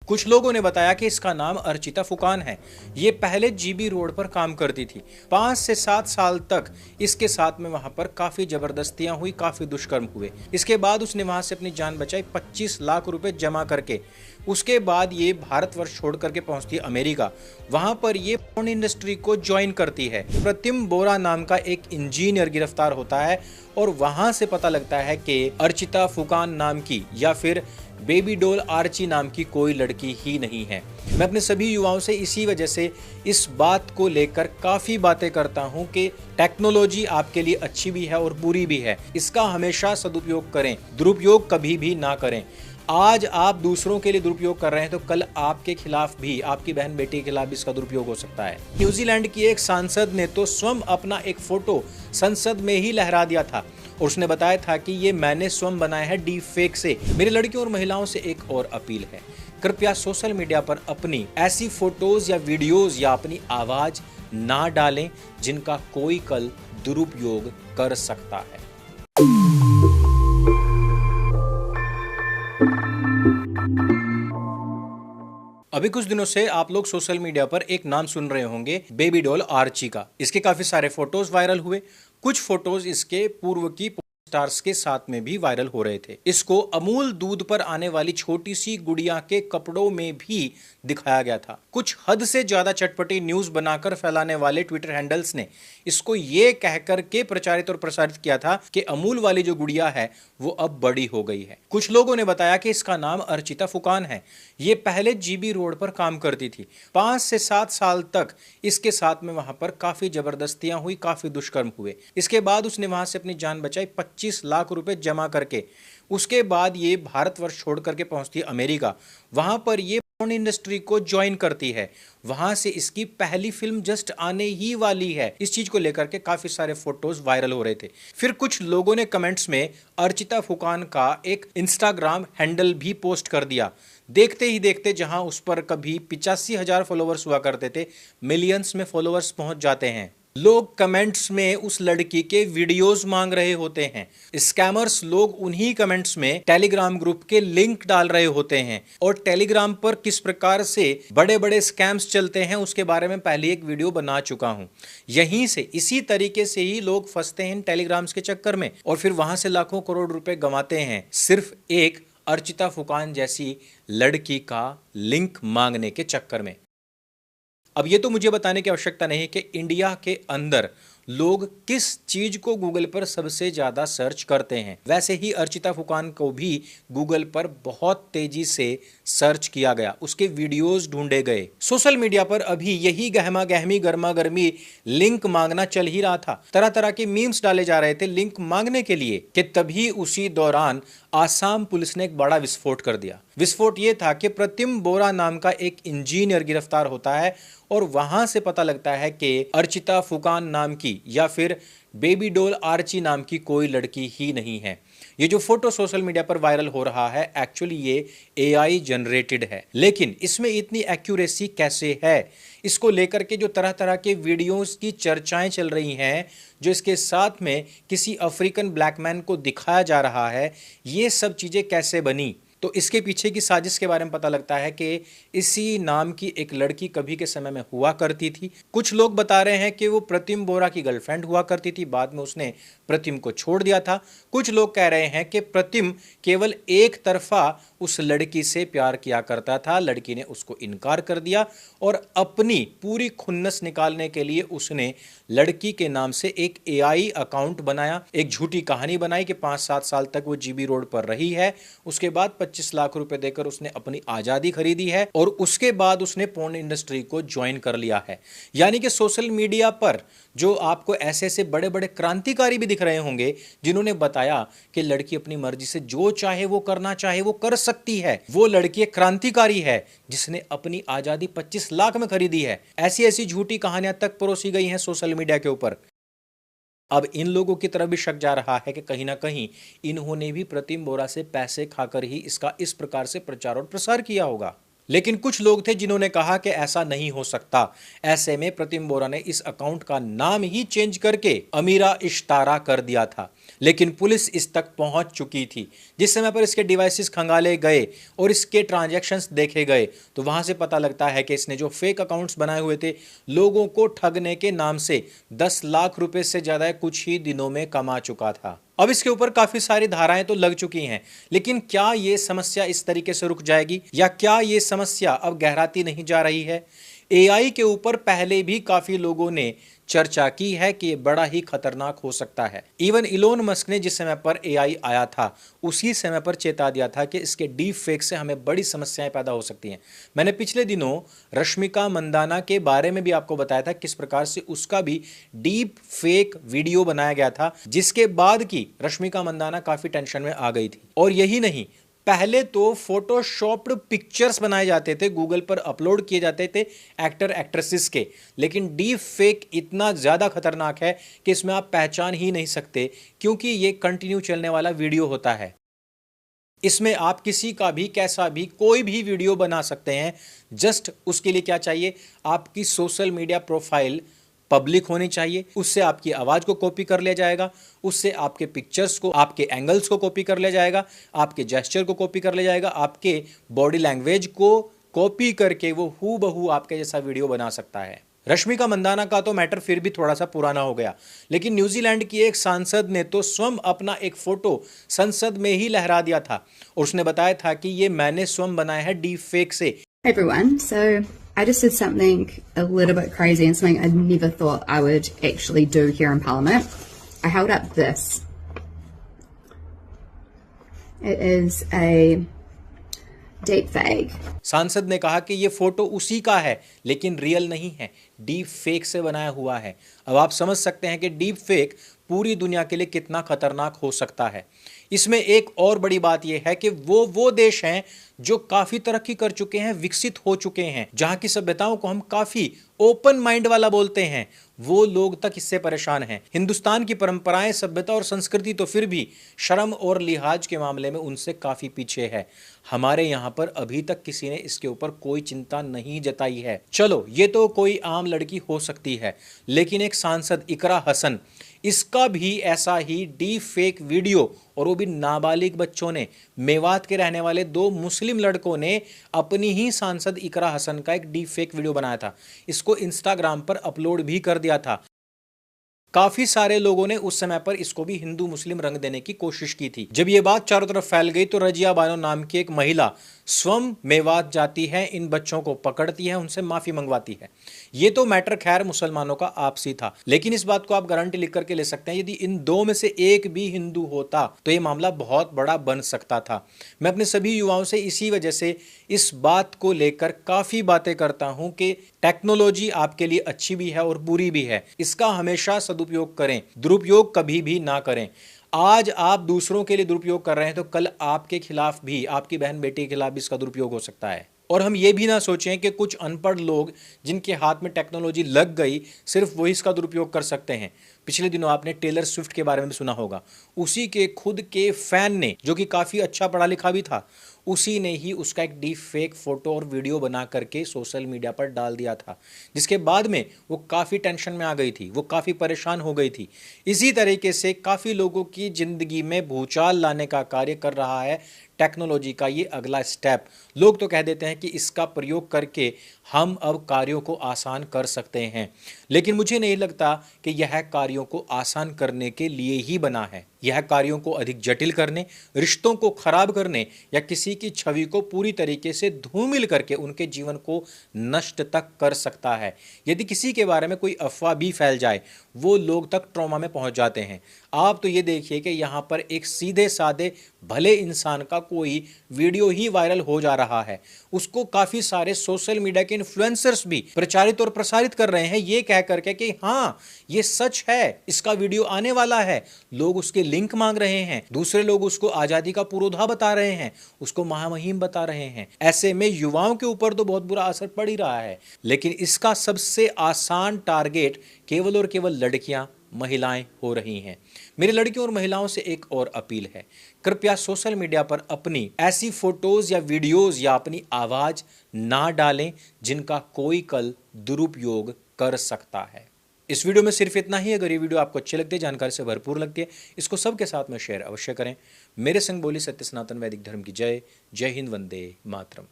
कुछ लोगों ने बताया कि इसका नाम अर्चिता फुकान है। ये पहले जीबी रोड पर काम करती थी। 5 से 7 साल तक इसके साथ में वहां पर काफी जबरदस्तियां हुई, काफी दुष्कर्म हुए। इसके बाद उसने वहां से अपनी जान बचाई 25 लाख रुपए जमा करके। उसके बाद ये भारतवर्ष छोड़ करके पहुंचती है अमेरिका। वहां पर ये पोर्न इंडस्ट्री को ज्वाइन करती है। प्रतिम बोरा नाम का एक इंजीनियर गिरफ्तार होता है और वहां से पता लगता है कि अर्चिता फुकान नाम की या फिर बेबी डॉल आर्ची नाम की कोई लड़की ही नहीं है। मैं अपने सभी युवाओं से इसी वजह से इस बात को लेकर काफी बातें करता हूं कि टेक्नोलॉजी आपके लिए अच्छी भी है और बुरी भी है। इसका हमेशा सदुपयोग करें, दुरुपयोग कभी भी ना करें। आज आप दूसरों के लिए दुरुपयोग कर रहे हैं तो कल आपके खिलाफ भी, आपकी बहन बेटी के खिलाफ भी इसका दुरुपयोग हो सकता है। न्यूजीलैंड की एक सांसद ने तो स्वयं अपना एक फोटो संसद में ही लहरा दिया था और उसने बताया था कि ये मैंने स्वयं बनाया है डीप फेक से। मेरी लड़कियों और महिलाओं से एक और अपील है, कृपया सोशल मीडिया पर अपनी ऐसी फोटोज या वीडियोज या अपनी आवाज ना डालें जिनका कोई कल दुरुपयोग कर सकता है। अभी कुछ दिनों से आप लोग सोशल मीडिया पर एक नाम सुन रहे होंगे, बेबी डॉल आर्ची का। इसके काफी सारे फोटोज वायरल हुए। कुछ फोटोज इसके पूर्व की स्टार्स के साथ में भी वायरल हो रहे थे। इसको अमूल दूध पर आने वाली छोटी सी गुड़िया के कपड़ों में भी दिखाया गया था। कुछ हद से ज्यादा चटपटी न्यूज बनाकर फैलाने वाले ट्विटर हैंडल्स ने इसको ये कहकर के प्रचारित और प्रसारित किया था कि अमूल वाली जो गुड़िया है वो अब बड़ी हो गई है। कुछ लोगों ने बताया कि इसका नाम अर्चिता फुकान है। ये पहले जीबी रोड पर काम करती थी। 5 से 7 साल तक इसके साथ में वहां पर काफी जबरदस्तियां हुई, काफी दुष्कर्म हुए। इसके बाद उसने वहां से अपनी जान बचाई 25 लाख रुपए जमा करके। उसके बाद ये भारतवर्ष छोड़ करके पहुंचती है अमेरिका। वहां पर ये पोर्न इंडस्ट्री को ज्वाइन करती है। वहां से इसकी पहली फिल्म जस्ट आने ही वाली है। इस चीज को लेकर के काफी सारे फोटोज वायरल हो रहे थे। फिर कुछ लोगों ने कमेंट्स में अर्चिता फुकान का एक इंस्टाग्राम हैंडल भी पोस्ट कर दिया। देखते ही देखते जहां उस पर कभी 85,000 फॉलोवर्स हुआ करते थे, मिलियंस में फॉलोवर्स पहुंच जाते हैं। लोग कमेंट्स में उस लड़की के वीडियोस मांग रहे होते हैं। स्कैमर्स लोग उन्हीं कमेंट्स में टेलीग्राम ग्रुप के लिंक डाल रहे होते हैं और टेलीग्राम पर किस प्रकार से बड़े बड़े स्कैम्स चलते हैं उसके बारे में पहले एक वीडियो बना चुका हूं। यहीं से इसी तरीके से ही लोग फंसते हैं टेलीग्राम्स के चक्कर में और फिर वहां से लाखों करोड़ रुपए गंवाते हैं सिर्फ एक अर्चिता फुकान जैसी लड़की का लिंक मांगने के चक्कर में। अब ये तो मुझे बताने की आवश्यकता नहीं कि इंडिया के अंदर लोग किस चीज को गूगल पर सबसे ज्यादा सर्च करते हैं। वैसे ही अर्चिता फुकान को भी गूगल पर बहुत तेजी से सर्च किया गया, उसके वीडियोस ढूंढे गए। सोशल मीडिया पर अभी यही गहमा गहमी गर्मा गर्मी लिंक मांगना चल ही रहा था। तरह तरह के मीम्स डाले जा रहे थे लिंक मांगने के लिए कि तभी उसी दौरान आसाम पुलिस ने एक बड़ा विस्फोट कर दिया। विस्फोट यह था कि प्रतिम बोरा नाम का एक इंजीनियर गिरफ्तार होता है और वहां से पता लगता है कि अर्चिता फुकान नाम की या फिर बेबी डॉल आर्ची नाम की कोई लड़की ही नहीं है। ये जो फोटो सोशल मीडिया पर वायरल हो रहा है एक्चुअली ये एआई जनरेटेड है, लेकिन इसमें इतनी एक्यूरेसी कैसे है, इसको लेकर के जो तरह तरह के वीडियोस की चर्चाएं चल रही हैं, जो इसके साथ में किसी अफ्रीकन ब्लैकमैन को दिखाया जा रहा है, ये सब चीजें कैसे बनी। तो इसके पीछे की साजिश के बारे में पता लगता है कि इसी नाम की एक लड़की कभी के समय में हुआ करती थी। कुछ लोग बता रहे हैं कि वो प्रतिम बोरा की गर्लफ्रेंड हुआ करती थी, बाद में उसने प्रतिम को छोड़ दिया था। कुछ लोग कह रहे हैं कि प्रतिम केवल एक तरफा उस लड़की से प्यार किया करता था, लड़की ने उसको इनकार कर दिया और अपनी पूरी खुन्नस निकालने के लिए उसने लड़की के नाम से एक एआई अकाउंट बनाया, एक झूठी कहानी बनाई कि 5-7 साल तक वो जीबी रोड पर रही है। उसके बाद 25 लाख रुपए देकर उसने अपनी आजादी खरीदी है और उसके बाद उसने पोर्न इंडस्ट्री को ज्वाइन कर लिया है। यानी कि सोशल मीडिया पर जो आपको ऐसे ऐसे बड़े बड़े क्रांतिकारी भी दिख रहे होंगे जिन्होंने बताया कि लड़की अपनी मर्जी से जो चाहे वो करना चाहे वो कर सकती है, वो लड़की एक क्रांतिकारी है जिसने अपनी आजादी 25 लाख में खरीदी है। ऐसी ऐसी झूठी कहानियां तक परोसी गई हैं सोशल मीडिया के ऊपर। अब इन लोगों की तरफ भी शक जा रहा है कि कहीं ना कहीं इन्होंने भी प्रतिम बोरा से पैसे खाकर ही इसका इस प्रकार से प्रचार और प्रसार किया होगा। लेकिन कुछ लोग थे जिन्होंने कहा कि ऐसा नहीं हो सकता। ऐसे में प्रतिम बोरा ने इस अकाउंट का नाम ही चेंज करके अमीरा इश्तारा कर दिया था, लेकिन पुलिस इस तक पहुंच चुकी थी। जिस समय पर इसके डिवाइसेस खंगाले गए और इसके ट्रांजैक्शंस देखे गए तो वहां से पता लगता है कि इसने जो फेक अकाउंट्स बनाए हुए थे, लोगों को ठगने के नाम से 10 लाख रुपए से ज्यादा कुछ ही दिनों में कमा चुका था। अब इसके ऊपर काफी सारी धाराएं तो लग चुकी हैं, लेकिन क्या ये समस्या इस तरीके से रुक जाएगी या क्या ये समस्या अब गहराती नहीं जा रही है? एआई के ऊपर पहले भी काफी लोगों ने चर्चा की है कि ये बड़ा ही खतरनाक हो सकता है। इवन इलोन मस्क ने जिस समय पर एआई आया था उसी समय पर चेता दिया था कि इसके डीप फेक से हमें बड़ी समस्याएं पैदा हो सकती हैं। मैंने पिछले दिनों रश्मिका मंदाना के बारे में भी आपको बताया था किस प्रकार से उसका भी डीप फेक वीडियो बनाया गया था, जिसके बाद की रश्मिका मंदाना काफी टेंशन में आ गई थी। और यही नहीं, पहले तो फोटोशॉप्ड पिक्चर्स बनाए जाते थे, गूगल पर अपलोड किए जाते थे एक्टर एक्ट्रेसेस के, लेकिन डीप फेक इतना ज़्यादा खतरनाक है कि इसमें आप पहचान ही नहीं सकते, क्योंकि ये कंटिन्यू चलने वाला वीडियो होता है। इसमें आप किसी का भी कैसा भी कोई भी वीडियो बना सकते हैं। जस्ट उसके लिए क्या चाहिए, आपकी सोशल मीडिया प्रोफाइल पब्लिक होनी चाहिए, उससे आपकी आवाज़ को कॉपी कर लिया जाएगा, उससे आपके पिक्चर्स को, आपके एंगल्स को कॉपी कर लिया जाएगा, आपके जेस्चर को कॉपी कर लिया जाएगा, आपके बॉडी लैंग्वेज को कॉपी करके वो हूबहू आपके जैसा वीडियो बना सकता है। रश्मिका मंदाना का तो मैटर फिर भी थोड़ा सा पुराना हो गया, लेकिन न्यूजीलैंड की एक सांसद ने तो स्वयं अपना एक फोटो संसद में ही लहरा दिया था और उसने बताया था कि ये मैंने स्वयं बनाया है डीप फेक से। Everyone, so I just did something a little bit crazy and something I never thought I would actually do here in Parliament. I held up this. It is a deep fake. सांसद ने कहा कि ये photo उसी का है, लेकिन real नहीं है, डीप फेक से बनाया हुआ है। अब आप समझ सकते हैं कि डीप फेक पूरी दुनिया के लिए कितना खतरनाक हो सकता है। इसमें एक और बड़ी बात यह है कि वो देश हैं जो काफी तरक्की कर चुके हैं, विकसित हो चुके हैं, जहां की सभ्यताओं को हम काफी ओपन माइंड वाला बोलते हैं, वो लोग तक इससे परेशान हैं। हिंदुस्तान की परंपराएं, सभ्यता और संस्कृति तो फिर भी शर्म और लिहाज के मामले में उनसे काफी पीछे है। हमारे यहाँ पर अभी तक किसी ने इसके ऊपर कोई चिंता नहीं जताई है। चलो, ये तो कोई आम लड़की हो सकती है, लेकिन एक सांसद इकरा हसन, इसका भी ऐसा ही डीप फेक वीडियो, और वो भी नाबालिग बच्चों ने, मेवात के रहने वाले 2 मुस्लिम लड़कों ने अपनी ही सांसद इकरा हसन का एक डीप फेक वीडियो बनाया था। इसको इंस्टाग्राम पर अपलोड भी कर दिया था। काफी सारे लोगों ने उस समय पर इसको भी हिंदू मुस्लिम रंग देने की कोशिश की थी। जब ये बात चारों तरफ फैल गई तो रजिया बानो नाम की एक महिला स्वयं मेवात जाती है, इन बच्चों को पकड़ती है, उनसे माफी मंगवाती है। ये तो मैटर खैर मुसलमानों का आपसी था, लेकिन इस बात को आप गारंटी लिख करके ले सकते हैं, यदि इन 2 में से एक भी हिंदू होता तो ये मामला बहुत बड़ा बन सकता था। मैं अपने सभी युवाओं से इसी वजह से इस बात को लेकर काफी बातें करता हूं कि टेक्नोलॉजी आपके लिए अच्छी भी है और बुरी भी है। इसका हमेशा सदुपयोग करें, दुरुपयोग कभी भी ना करें। आज आप दूसरों के लिए दुरुपयोग कर रहे हैं तो कल आपके खिलाफ भी, आपकी बहन बेटी के खिलाफ भी इसका दुरुपयोग हो सकता है। और हम ये भी ना सोचें कि कुछ अनपढ़ लोग जिनके हाथ में टेक्नोलॉजी लग गई, सिर्फ वही इसका दुरुपयोग कर सकते हैं। पिछले दिनों आपने टेलर स्विफ्ट के बारे में भी सुना होगा। उसी के खुद के फैन ने, जो कि काफ़ी अच्छा पढ़ा लिखा भी था, उसी ने ही उसका एक डीप फेक फोटो और वीडियो बना करके सोशल मीडिया पर डाल दिया था, जिसके बाद में वो काफ़ी टेंशन में आ गई थी, वो काफ़ी परेशान हो गई थी। इसी तरीके से काफ़ी लोगों की ज़िंदगी में भूचाल लाने का कार्य कर रहा है टेक्नोलॉजी का ये अगला स्टेप। लोग तो कह देते हैं कि इसका प्रयोग करके हम अब कार्यों को आसान कर सकते हैं, लेकिन मुझे नहीं लगता कि यह कार्यों को आसान करने के लिए ही बना है। यह कार्यों को अधिक जटिल करने, रिश्तों को खराब करने या किसी की छवि को पूरी तरीके से धूमिल करके उनके जीवन को नष्ट तक कर सकता है। यदि किसी के बारे में कोई अफवाह भी फैल जाए, वो लोग तक ट्रॉमा में पहुंच जाते हैं। आप तो ये देखिए कि यहाँ पर एक सीधे साधे भले इंसान का कोई वीडियो ही वायरल हो जा रहा है, उसको काफ़ी सारे सोशल मीडिया के इन्फ्लुएंसर्स भी प्रचारित और प्रसारित कर रहे हैं, ये कह करके कि हाँ ये सच है, इसका वीडियो आने वाला है। लोग उसके लिंक मांग रहे हैं, दूसरे लोग उसको आज़ादी का पुरोधा बता रहे हैं, उसको महामहिम बता रहे हैं। ऐसे में युवाओं के ऊपर तो बहुत बुरा असर पड़ ही रहा है, लेकिन इसका सबसे आसान टारगेट केवल और केवल लड़कियां, महिलाएं हो रही हैं। मेरी लड़कियों और महिलाओं से एक और अपील है, कृपया सोशल मीडिया पर अपनी ऐसी फोटोज या वीडियोज या अपनी आवाज ना डालें जिनका कोई कल दुरुपयोग कर सकता है। इस वीडियो में सिर्फ इतना ही। अगर ये वीडियो आपको अच्छी लगती है, जानकारी से भरपूर लगती है, इसको सबके साथ में शेयर अवश्य करें। मेरे संग बोली सत्य सनातन वैदिक धर्म की जय। जय हिंद, वंदे मातरम।